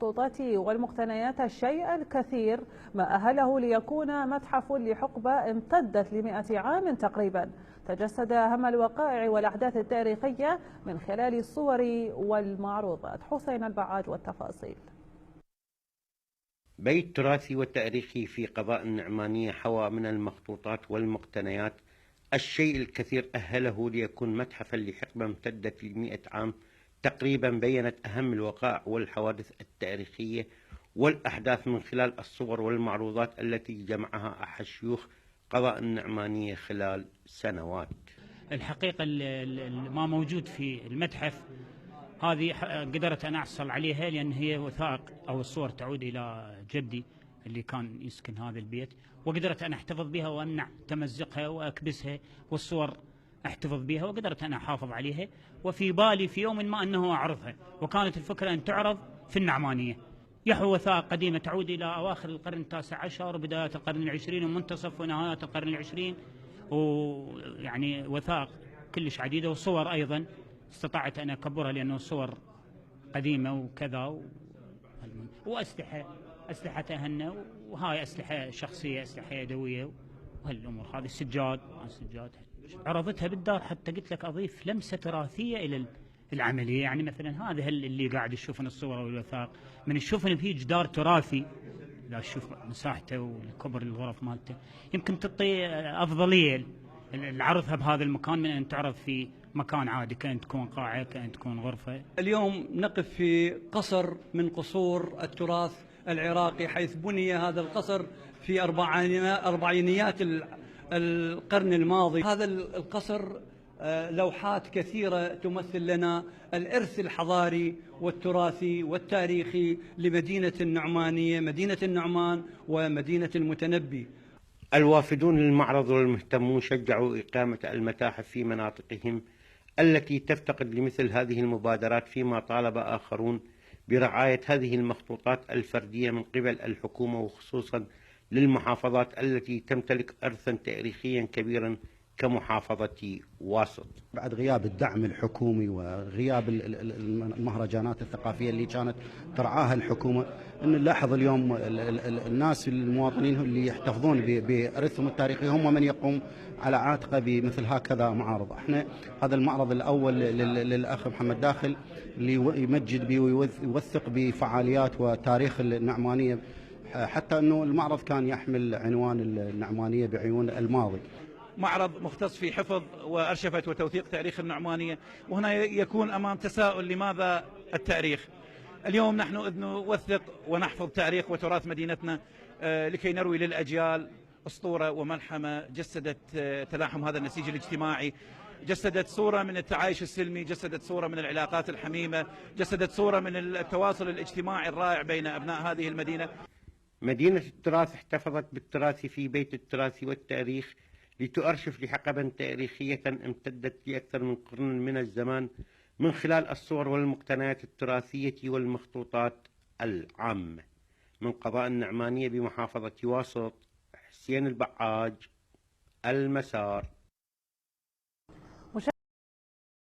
المخطوطات والمقتنيات الشيء الكثير، ما أهله ليكون متحف لحقبة امتدت ل100 عام تقريبا، تجسد أهم الوقائع والأحداث التاريخية من خلال الصور والمعروضات. حسين البعاج والتفاصيل. بيت تراثي وتاريخي في قضاء النعمانية حوى من المخطوطات والمقتنيات الشيء الكثير أهله ليكون متحفا لحقبة امتدت ل100 عام تقريبا، بيّنت أهم الوقائع والحوادث التاريخية والأحداث من خلال الصور والمعروضات التي جمعها أحد شيوخ قضاء النعمانية خلال سنوات. الحقيقة ما موجود في المتحف هذه قدرت أنا أحصل عليها لأن هي وثائق أو الصور تعود إلى جدي اللي كان يسكن هذا البيت، وقدرت أنا أحتفظ بها وأمنع تمزقها وأكبسها، والصور أحتفظ بها وقدرت أنا أحافظ عليها، وفي بالي في يوم ما أنه أعرضها، وكانت الفكرة أن تعرض في النعمانية. يحوي وثائق قديمة تعود إلى أواخر القرن ال19 وبداية القرن ال20 ومنتصف ونهاية القرن ال20، ويعني وثائق كلش عديدة، وصور أيضا استطعت أن أكبرها لأنه صور قديمة وكذا، وأسلحة أهلنا، وهاي أسلحة شخصية، أسلحة يدوية، وهالأمور هذه السجاد عرضتها بالدار، حتى قلت لك أضيف لمسة تراثية إلى العملية. يعني مثلا هذا اللي قاعد يشوفون الصور والوثائق، من يشوفون فيه جدار تراثي، لا تشوف مساحته والكبر الغرف مالته، يمكن تعطي أفضلية العرضها بهذا المكان من أن تعرض في مكان عادي، كأن تكون قاعة، كأن تكون غرفة. اليوم نقف في قصر من قصور التراث العراقي، حيث بني هذا القصر في أربعينيات القرن الماضي. هذا القصر لوحات كثيرة تمثل لنا الإرث الحضاري والتراثي والتاريخي لمدينة النعمانية، مدينة النعمان ومدينة المتنبي. الوافدون للمعرض والمهتمون شجعوا إقامة المتاحف في مناطقهم التي تفتقد لمثل هذه المبادرات، فيما طالب آخرون برعاية هذه المخطوطات الفردية من قبل الحكومة، وخصوصا للمحافظات التي تمتلك إرثا تاريخيا كبيرا كمحافظة واسط. بعد غياب الدعم الحكومي وغياب المهرجانات الثقافية اللي كانت ترعاها الحكومة، ان نلاحظ اليوم الناس المواطنين اللي يحتفظون بإرثهم التاريخي هم من يقوم على عاتقه بمثل هكذا معارض. احنا هذا المعرض الأول للأخ محمد داخل اللي يمجد به ويوثق بفعاليات وتاريخ النعمانية، حتى انه المعرض كان يحمل عنوان النعمانية بعيون الماضي. معرض مختص في حفظ وأرشفة وتوثيق تاريخ النعمانية، وهنا يكون أمام تساؤل: لماذا التاريخ؟ اليوم نحن إذ نوثق ونحفظ تاريخ وتراث مدينتنا لكي نروي للأجيال أسطورة وملحمة جسدت تلاحم هذا النسيج الاجتماعي، جسدت صورة من التعايش السلمي، جسدت صورة من العلاقات الحميمة، جسدت صورة من التواصل الاجتماعي الرائع بين أبناء هذه المدينة. مدينة التراث احتفظت بالتراث في بيت التراث والتاريخ لتؤرشف لحقبا تاريخية امتدت لأكثر من قرن من الزمان من خلال الصور والمقتنيات التراثية والمخطوطات العامة. من قضاء النعمانية بمحافظة واسط، حسين البعاج، المسار.